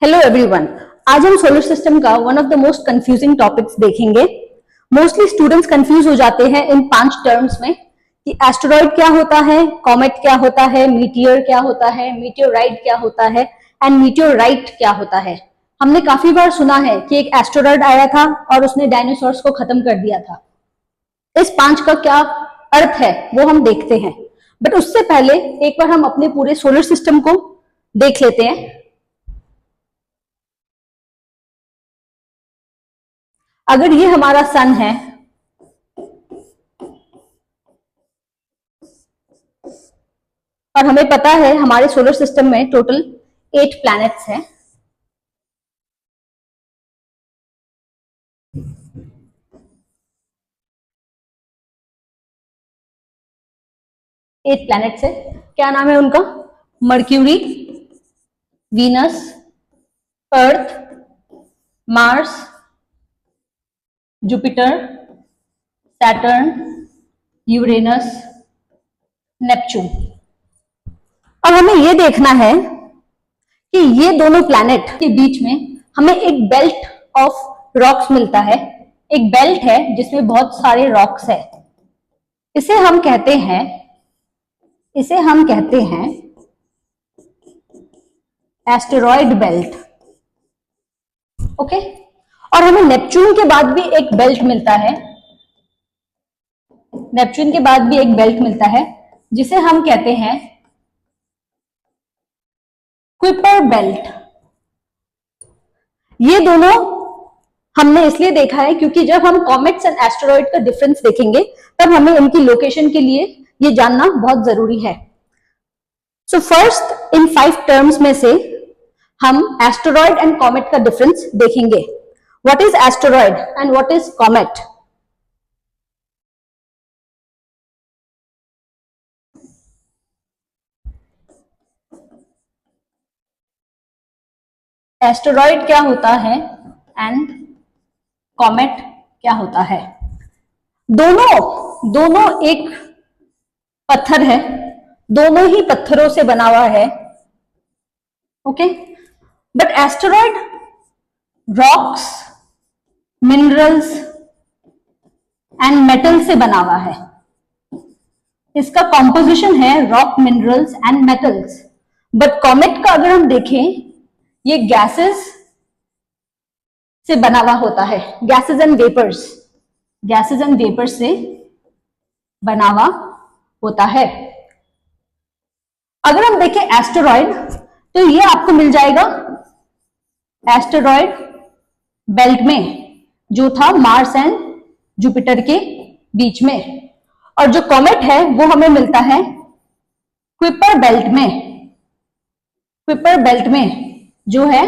Hello everyone. आज हम solar system का one of the most confusing topics देखेंगे। मोस्टली स्टूडेंट्स कंफ्यूज हो जाते हैं इन 5 टर्म्स में कि एस्टेरॉइड क्या होता है, कॉमेट क्या होता है, मीटियर क्या होता है, मीटियोराइट क्या होता है एंड मीटियोराइट क्या होता है। हमने काफी बार सुना है कि एक एस्टेरॉइड आया था और उसने डायनासोर्स को खत्म कर दिया था। इस 5 का क्या अर्थ है वो हम देखते हैं, बट उससे पहले एक बार हम अपने पूरे सोलर सिस्टम को देख लेते हैं। अगर ये हमारा सन है और हमें पता है हमारे सोलर सिस्टम में टोटल 8 प्लैनेट्स हैं। एट प्लैनेट्स है। क्या नाम है उनका? Mercury, Venus, Earth, Mars, Jupiter, Saturn, Uranus, Neptune. अब हमें यह देखना है कि ये दोनों प्लैनेट के बीच में हमें एक बेल्ट ऑफ रॉक्स मिलता है। एक बेल्ट है जिसमें बहुत सारे रॉक्स है। इसे हम कहते हैं एस्टेरॉयड बेल्ट। ओके। और हमें नेपच्यून के बाद भी एक बेल्ट मिलता है। नेपच्यून के बाद भी एक बेल्ट मिलता है जिसे हम कहते हैं कुइपर बेल्ट। ये दोनों हमने इसलिए देखा है क्योंकि जब हम कॉमेट्स एंड एस्टेरॉइड का डिफरेंस देखेंगे तब हमें इनकी लोकेशन के लिए ये जानना बहुत जरूरी है। सो फर्स्ट इन 5 टर्म्स में से हम एस्टेरॉइड एंड कॉमेट का डिफरेंस देखेंगे। What is asteroid and what is comet? Asteroid क्या होता है एंड कॉमेट क्या होता है? दोनों एक पत्थर है, दोनों ही पत्थरों से बना हुआ है। Okay. But asteroid rocks, minerals and metal से बना हुआ है। इसका कॉम्पोजिशन है rock, minerals and metals. But comet का अगर हम देखें, ये गैसेस से बना हुआ होता है। गैसेस एंड वेपर्स से बना हुआ होता है। अगर हम देखें एस्टेरॉइड तो ये आपको मिल जाएगा एस्टेरॉइड बेल्ट में, जो था मार्स एंड जुपिटर के बीच में। और जो कॉमेट है वो हमें मिलता है कुइपर बेल्ट में जो है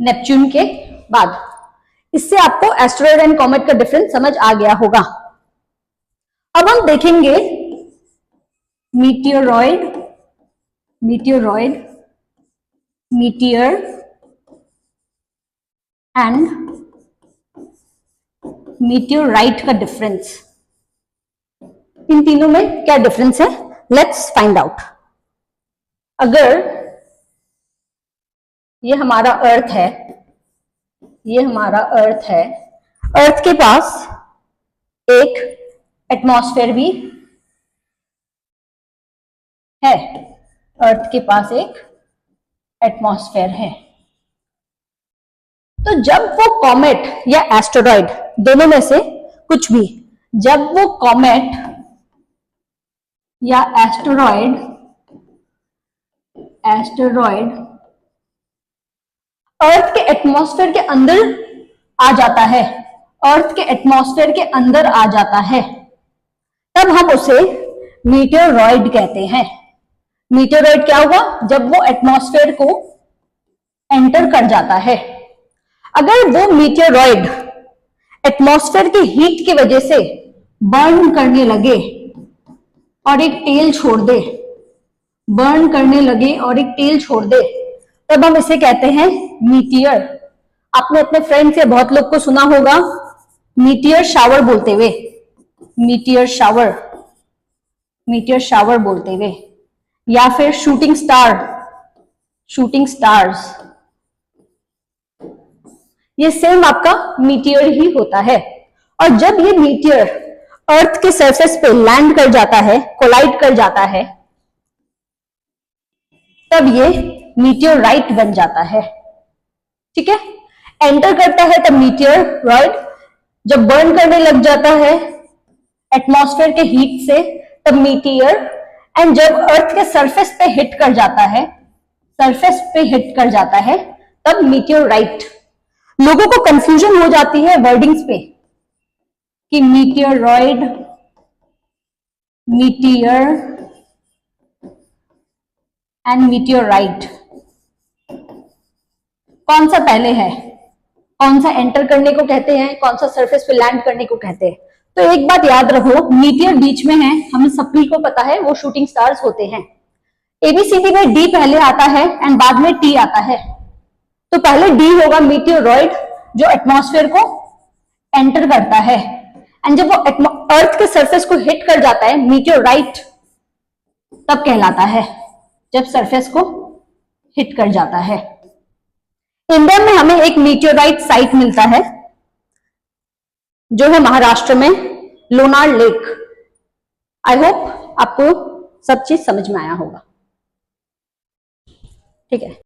नेपच्यून के बाद। इससे आपको एस्टेरॉइड एंड कॉमेट का डिफरेंस समझ आ गया होगा। अब हम देखेंगे मीटियर एंड मीटियोराइट का डिफरेंस। इन तीनों में क्या डिफरेंस है, लेट्स फाइंड आउट। अगर ये हमारा अर्थ है, अर्थ के पास एक एटमॉस्फेयर भी है। अर्थ के पास एक एटमॉस्फेयर है। तो जब वो कॉमेट या एस्टेरॉइड, दोनों में से कुछ भी, जब वो कॉमेट या एस्टेरॉइड अर्थ के एटमॉस्फेयर के अंदर आ जाता है, तब हम उसे मीटियोरॉइड कहते हैं। मीटियोरॉइड क्या हुआ? जब वो एटमॉस्फेयर को एंटर कर जाता है। अगर वो मीटियोरॉइड एटमॉस्फेयर की हीट की वजह से बर्न करने लगे और एक टेल छोड़ दे, तब हम इसे कहते हैं मीटियर। आपने अपने फ्रेंड से बहुत लोग को सुना होगा मीटियर शावर बोलते हुए, या फिर शूटिंग स्टार्स। ये सेम आपका मीटियर ही होता है। और जब ये मीटियर अर्थ के सरफेस पे लैंड कर जाता है, कोलाइड कर जाता है, तब ये मीटियोराइट बन जाता है। ठीक है, एंटर करता है तब मीटियोरॉइड, जब बर्न करने लग जाता है एटमॉस्फेयर के हीट से तब मीटियर, एंड जब अर्थ के सरफेस पे हिट कर जाता है, सरफेस पे हिट कर जाता है, तब मीटियोराइट। लोगों को कंफ्यूजन हो जाती है वर्डिंग्स पे कि मीटियोरॉइड, मीटियर एंड मीटियोराइट कौन सा पहले है, कौन सा एंटर करने को कहते हैं, कौन सा सरफेस पे लैंड करने को कहते हैं। तो एक बात याद रखो, मीटियर बीच में है, हमें सभी को पता है वो शूटिंग स्टार्स होते हैं। एबीसीडी में डी पहले आता है एंड बाद में टी आता है, तो पहले डी होगा मीटियोरॉइड जो एटमॉस्फेयर को एंटर करता है, एंड जब वो अर्थ के सरफेस को हिट कर जाता है मीटियोराइट तब कहलाता है, जब सरफेस को हिट कर जाता है। इंडिया में हमें एक मीटियोराइट साइट मिलता है जो है महाराष्ट्र में, लोनार लेक। आई होप आपको सब चीज समझ में आया होगा। ठीक है।